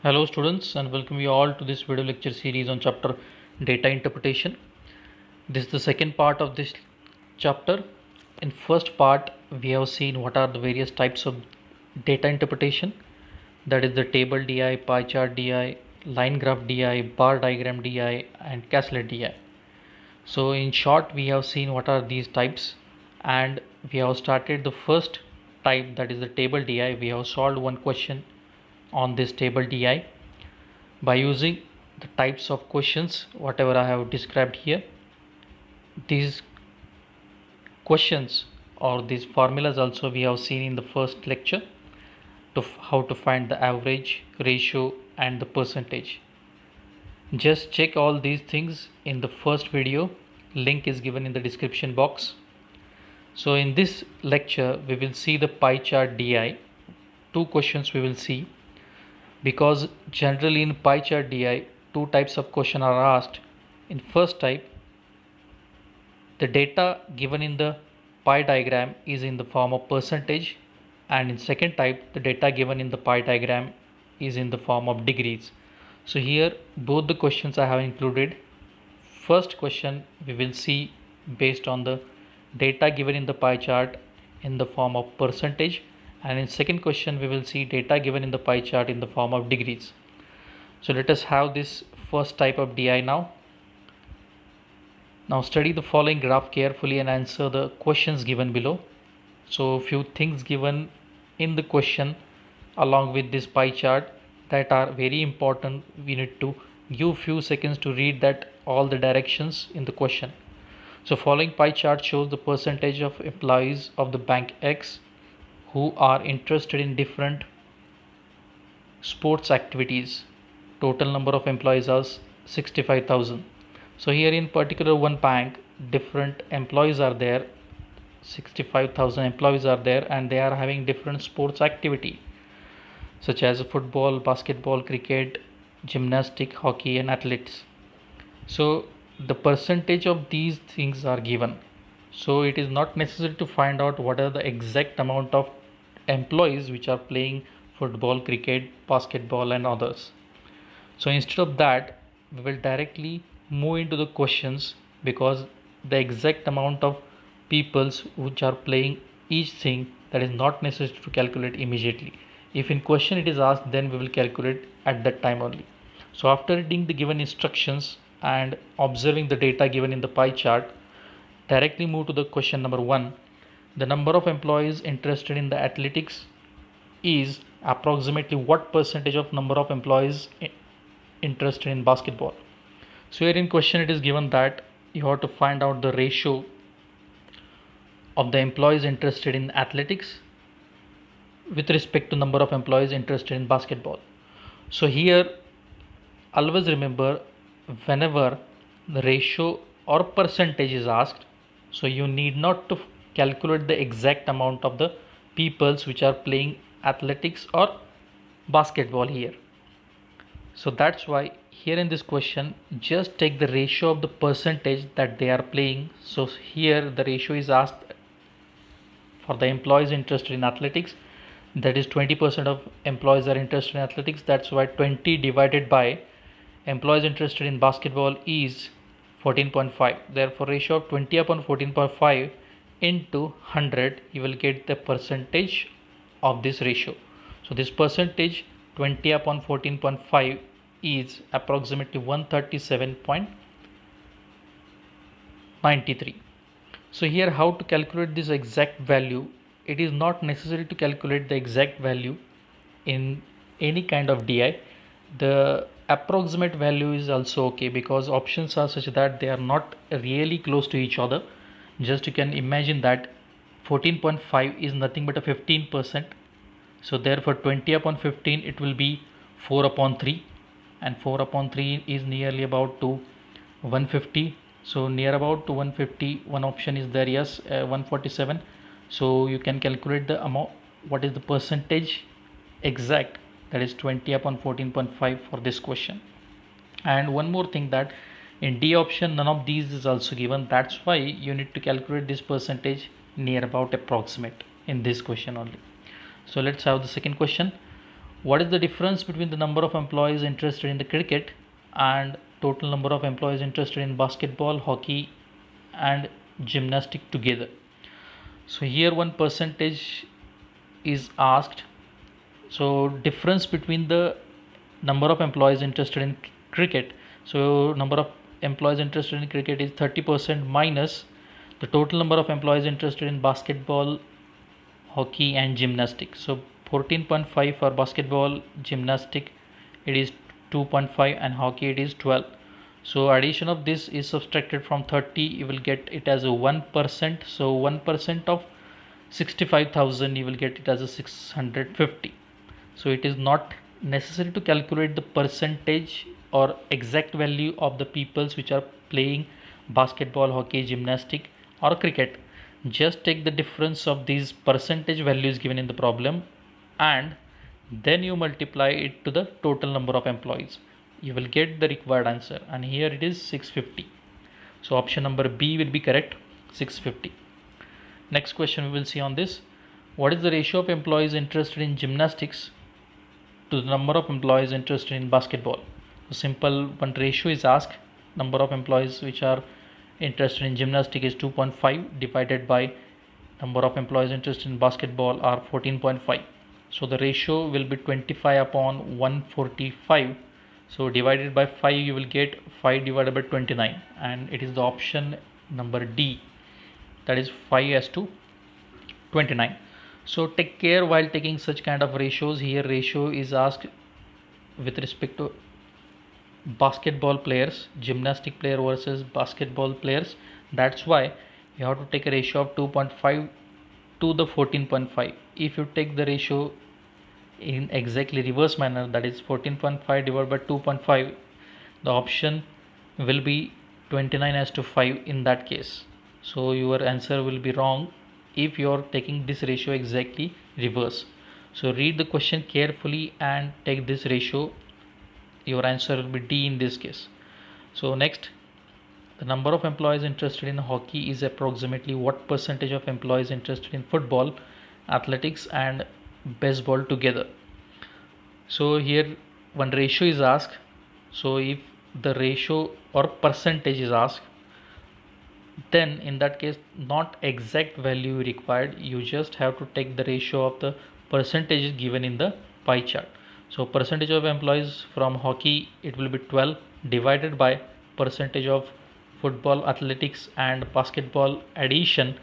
Hello students, and welcome you all to this video lecture series on chapter data interpretation. This is the second part of this chapter. In first part we have seen what are the various types of data interpretation, that is the table DI, pie chart DI, line graph DI, bar diagram DI and Casslet DI. So in short we have seen what are these types, and we have started the first type, that is the table DI. We have solved one question on this table DI by using the types of questions whatever I have described here. These questions or these formulas also we have seen in the first lecture, to how to find the average, ratio and the percentage. Just check all these things in the first video, link is given in the description box. So in this lecture we will see the pie chart DI. Two questions we will see, because generally in pie chart DI two types of question are asked. In first type, the data given in the pie diagram is in the form of percentage, and in second type the data given in the pie diagram is in the form of degrees. So here both the questions I have included. First question we will see based on the data given in the pie chart in the form of percentage, and in second question we will see data given in the pie chart in the form of degrees. So let us have this first type of DI now. Now study the following graph carefully and answer the questions given below. So few things given in the question along with this pie chart that are very important. We need to give few seconds to read that all the directions in the question. So following pie chart shows the percentage of employees of the bank X who are interested in different sports activities. Total number of employees are 65,000. So here in particular one bank, different employees are there, 65,000 employees are there, and they are having different sports activity such as football, basketball, cricket, gymnastic, hockey and athletics. So the percentage of these things are given. So it is not necessary to find out what are the exact amount of employees which are playing football, cricket, basketball and others. So instead of that, we will directly move into the questions, because the exact amount of peoples which are playing each thing, that is not necessary to calculate immediately. If in question it is asked, then we will calculate at that time only. So after reading the given instructions and observing the data given in the pie chart, directly move to the question number 1. The number of employees interested in the athletics is approximately what percentage of number of employees interested in basketball. So here in question it is given that you have to find out the ratio of the employees interested in athletics with respect to number of employees interested in basketball. So here always remember, whenever the ratio or percentage is asked, so you need not to calculate the exact amount of the peoples which are playing athletics or basketball here. So that's why here in this question just take the ratio of the percentage that they are playing. So here the ratio is asked for the employees interested in athletics, that is 20% of employees are interested in athletics. That's why 20 divided by employees interested in basketball is 14.5. Therefore ratio of 20 upon 14.5 into 100, you will get the percentage of this ratio. So this percentage 20 upon 14.5 is approximately 137.93. So here how to calculate this exact value? It is not necessary to calculate the exact value in any kind of DI. The approximate value is also okay, because options are such that they are not really close to each other. Just you can imagine that 14.5 is nothing but a 15%. So therefore 20 upon 15 it will be 4 upon 3, and 4 upon 3 is nearly about to 150. So near about to 150, one option is there, yes, 147. So you can calculate the amount, what is the percentage exact, that is 20 upon 14.5 for this question. And one more thing, that in D option none of these is also given, that's why you need to calculate this percentage near about approximate in this question only. So let's have the second question. What is the difference between the number of employees interested in the cricket and total number of employees interested in basketball, hockey and gymnastic together? So here one percentage is asked. So difference between the number of employees interested in cricket, so number of employees interested in cricket is 30% minus the total number of employees interested in basketball, hockey and gymnastic. So 14.5 for basketball, gymnastic it is 2.5 and hockey it is 12. So addition of this is subtracted from 30, you will get it as a 1%. So 1% of 65,000 you will get it as a 650. So it is not necessary to calculate the percentage or exact value of the peoples which are playing basketball, hockey, gymnastic or cricket. Just take the difference of these percentage values given in the problem and then you multiply it to the total number of employees. You will get the required answer, and here it is 650. So option number B will be correct, 650. Next question we will see on this. What is the ratio of employees interested in gymnastics to the number of employees interested in basketball? So simple one ratio is asked. Number of employees which are interested in gymnastics is 2.5 divided by number of employees interested in basketball are 14.5. So the ratio will be 25 upon 145. So divided by 5 you will get 5 divided by 29, and it is the option number D, that is 5:29. So take care while taking such kind of ratios. Here ratio is asked with respect to basketball players, gymnastic player versus basketball players. That's why you have to take a ratio of 2.5 to the 14.5. If you take the ratio in exactly reverse manner, that is 14.5 divided by 2.5, the option will be 29:5 in that case. So your answer will be wrong if you are taking this ratio exactly reverse. So read the question carefully and take this ratio. Your answer will be D in this case. So next, the number of employees interested in hockey is approximately what percentage of employees interested in football, athletics and baseball together? So here one ratio is asked. So if the ratio or percentage is asked, then in that case not exact value required, you just have to take the ratio of the percentage given in the pie chart. So percentage of employees from hockey, it will be 12 divided by percentage of football, athletics and basketball addition.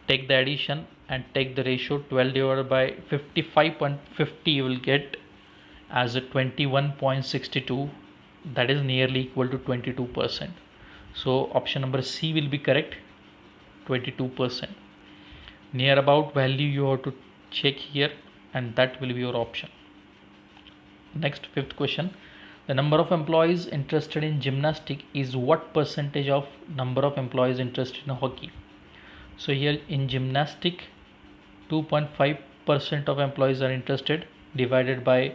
Take the addition and take the ratio 12 divided by 55.50, you will get as a 21.62, that is nearly equal to 22%. So option number C will be correct, 22%. Near about value you have to check here, and that will be your option. Next, fifth question. The number of employees interested in gymnastic is what percentage of number of employees interested in hockey? So here in gymnastic 2.5% of employees are interested, divided by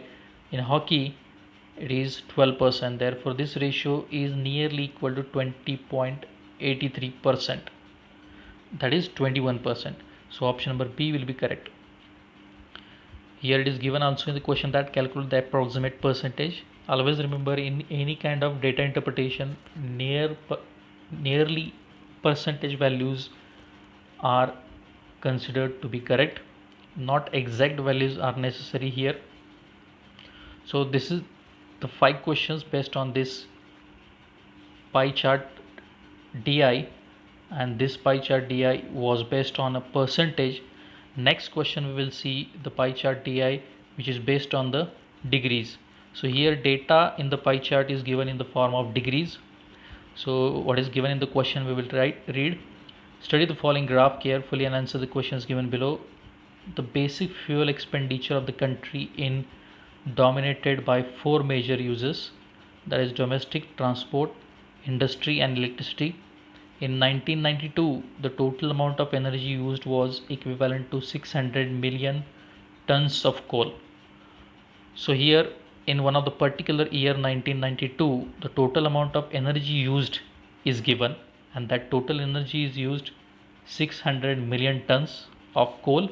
in hockey it is 12%. Therefore this ratio is nearly equal to 20.83%, that is 21%. So option number B will be correct. Here it is given also in the question that calculate the approximate percentage. Always remember, in any kind of data interpretation, nearly percentage values are considered to be correct, not exact values are necessary here. So this is the 5 questions based on this pie chart DI, and this pie chart DI was based on a percentage. Next question we will see the pie chart DI which is based on the degrees. So here data in the pie chart is given in the form of degrees. So what is given in the question we will read. Study the following graph carefully and answer the questions given below. The basic fuel expenditure of the country in dominated by 4 major uses, that is domestic, transport, industry and electricity. In 1992, the total amount of energy used was equivalent to 600 million tons of coal. So here in one of the particular year 1992, the total amount of energy used is given, and that total energy is used 600 million tons of coal.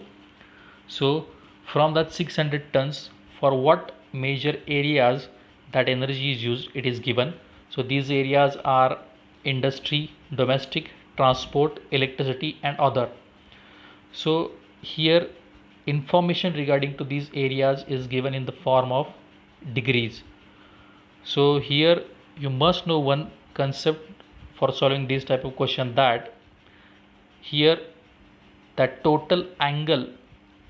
So from that 600 tons, for what major areas that energy is used, it is given. So these areas are industry, domestic, transport, electricity and other. So here information regarding to these areas is given in the form of degrees. So here you must know one concept for solving this type of question, that here that total angle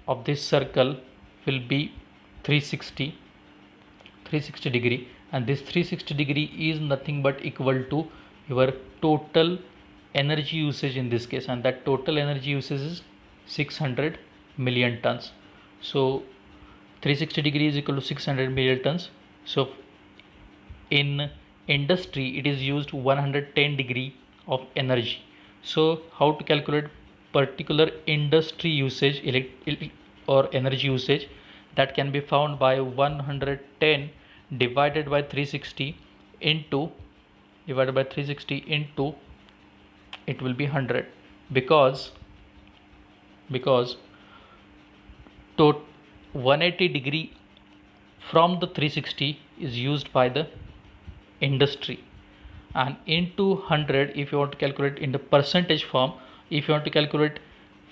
of this circle will be 360 degree, and this 360 degree is nothing but equal to your total energy usage in this case, and that total energy usage is 600 million tons. So 360 degree is equal to 600 million tons. So in industry it is used 110 degree of energy. So how to calculate particular industry usage or energy usage? That can be found by 110 divided by 360 into it will be 100, because to 180 degree from the 360 is used by the industry, and into 100 if you want to calculate in the percentage form, if you want to calculate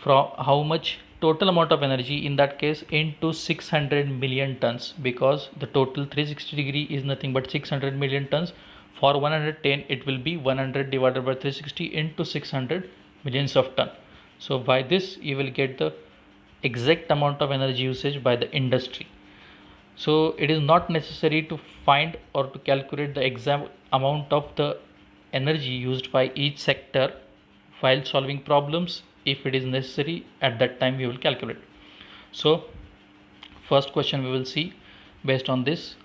from how much total amount of energy, in that case into 600 million tons, because the total 360 degree is nothing but 600 million tons. For 110 it will be 100 divided by 360 into 600 millions of ton. So by this you will get the exact amount of energy usage by the industry. So it is not necessary to find or to calculate the exact amount of the energy used by each sector while solving problems. If it is necessary, at that time we will calculate. So first question we will see based on this.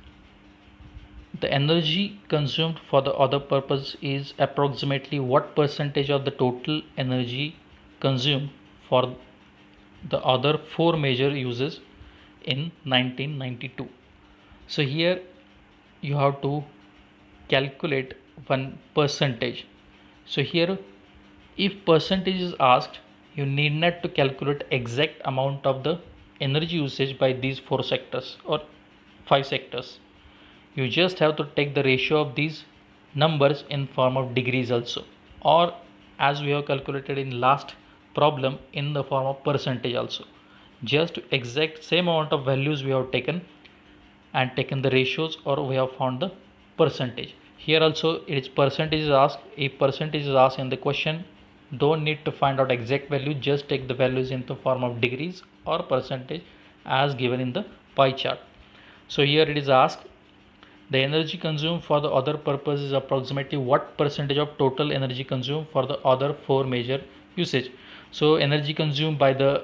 The energy consumed for the other purpose is approximately what percentage of the total energy consumed for the other four major uses in 1992. So here you have to calculate one percentage. So here if percentage is asked, you need not to calculate exact amount of the energy usage by these four sectors or five sectors. You just have to take the ratio of these numbers in form of degrees also, or as we have calculated in last problem in the form of percentage also. Just exact same amount of values we have taken and taken the ratios, or we have found the percentage. Here also it is percentage is asked. If percentage is asked in the question, don't need to find out exact value, just take the values in the form of degrees or percentage as given in the pie chart. So here it is asked, the energy consumed for the other purpose is approximately what percentage of total energy consumed for the other four major usage. So energy consumed by the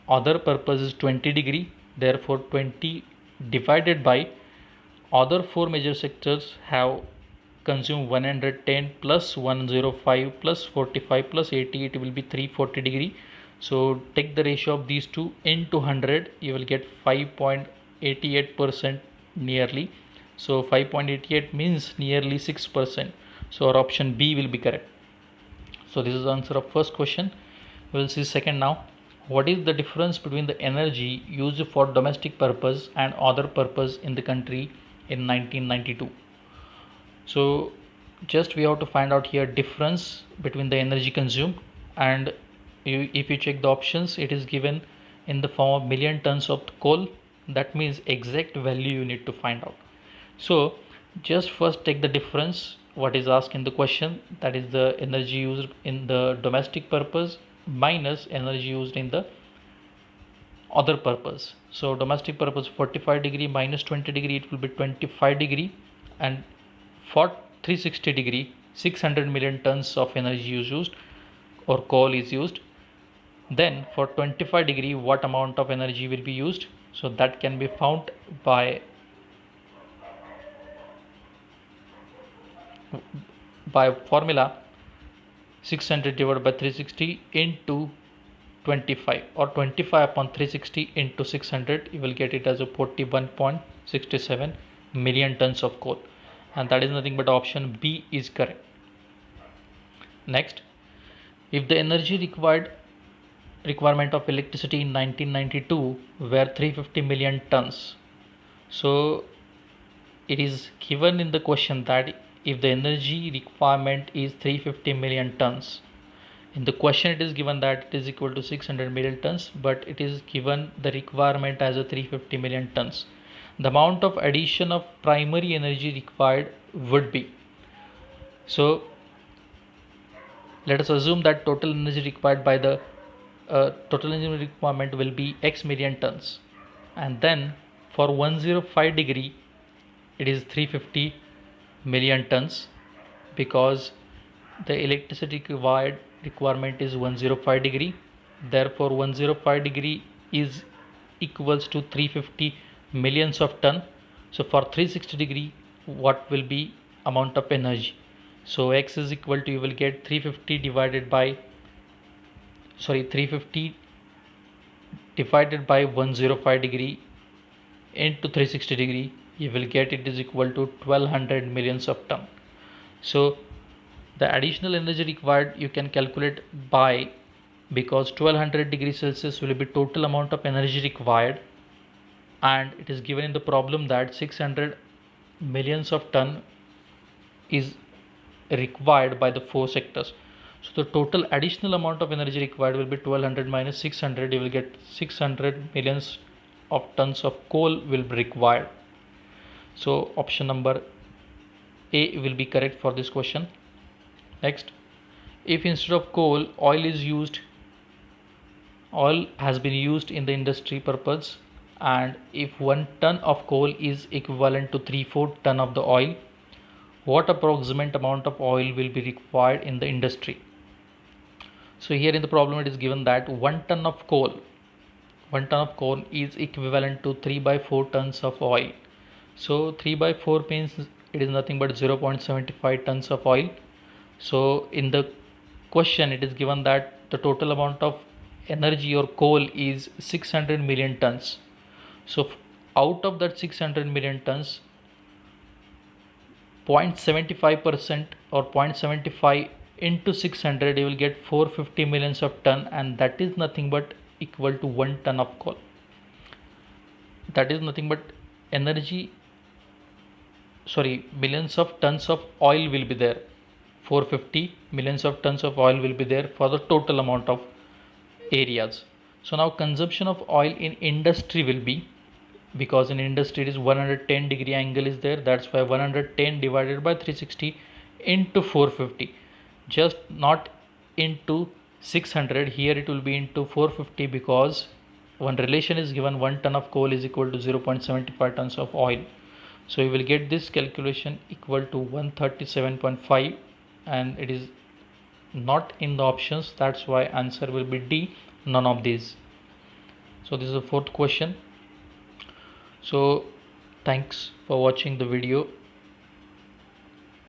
other purpose is 20 degree, therefore 20 divided by other four major sectors have consumed 110 plus 105 plus 45 plus 80, it will be 340 degree. So take the ratio of these two into 100, you will get 5.88% nearly. So 5.88 means nearly 6%. So our option B will be correct. So this is the answer of first question. We will see second now. What is the difference between the energy used for domestic purpose and other purpose in the country in 1992? So just we have to find out here difference between the energy consumed, and if you check the options, it is given in the form of million tons of coal. That means exact value you need to find out. So just first take the difference what is asked in the question, that is the energy used in the domestic purpose minus energy used in the other purpose. So domestic purpose 45 degree minus 20 degree, it will be 25 degree, and for 360 degree 600 million tons of energy is used or coal is used. Then for 25 degree what amount of energy will be used? So that can be found by formula 600 divided by 360 into 25, or 25 upon 360 into 600, you will get it as a 41.67 million tons of coal, and that is nothing but option B is correct. Next, if the energy required requirement of electricity in 1992 were 350 million tons. So it is given in the question that if the energy requirement is 350 million tons, in the question it is given that it is equal to 600 million tons, but it is given the requirement as a 350 million tons. The amount of addition of primary energy required would be, so let us assume that total energy required by the total energy requirement will be x million tons, and then for 105 degree it is 350 million tons, because the electricity required requirement is 105 degree, therefore 105 degree is equals to 350 millions of ton. So for 360 degree what will be amount of energy? So x is equal to, you will get 350 divided by 350 divided by 105 degree into 360 degree, you will get it is equal to 1200 millions of ton. So the additional energy required you can calculate by, because 1200 degrees Celsius will be total amount of energy required, and it is given in the problem that 600 millions of ton is required by the four sectors. So the total additional amount of energy required will be 1200 minus 600, you will get 600 millions of tons of coal will be required. So option number A will be correct for this question. Next, if instead of coal oil has been used in the industry purpose, and if 1 ton of coal is equivalent to 3/4 ton of the oil, what approximate amount of oil will be required in the industry? So here in the problem it is given that 1 ton of coal is equivalent to 3 by 4 tons of oil. So 3 by 4 means it is nothing but 0.75 tons of oil. So in the question it is given that the total amount of energy or coal is 600 million tons. So out of that 600 million tons, 0.75% or 0.75 into 600, you will get 450 millions of ton, and that is nothing but equal to 1 ton of coal. That is nothing but millions of tons of oil will be there. 450 millions of tons of oil will be there for the total amount of areas. So now consumption of oil in industry will be, because in industry it is 110 degree angle is there, that's why 110 divided by 360 into 450, just not into 600, here it will be into 450, because one relation is given, 1 ton of coal is equal to 0.75 tons of oil. So you will get this calculation equal to 137.5, and it is not in the options, that's why answer will be D, none of these. So this is the fourth question. So thanks for watching the video.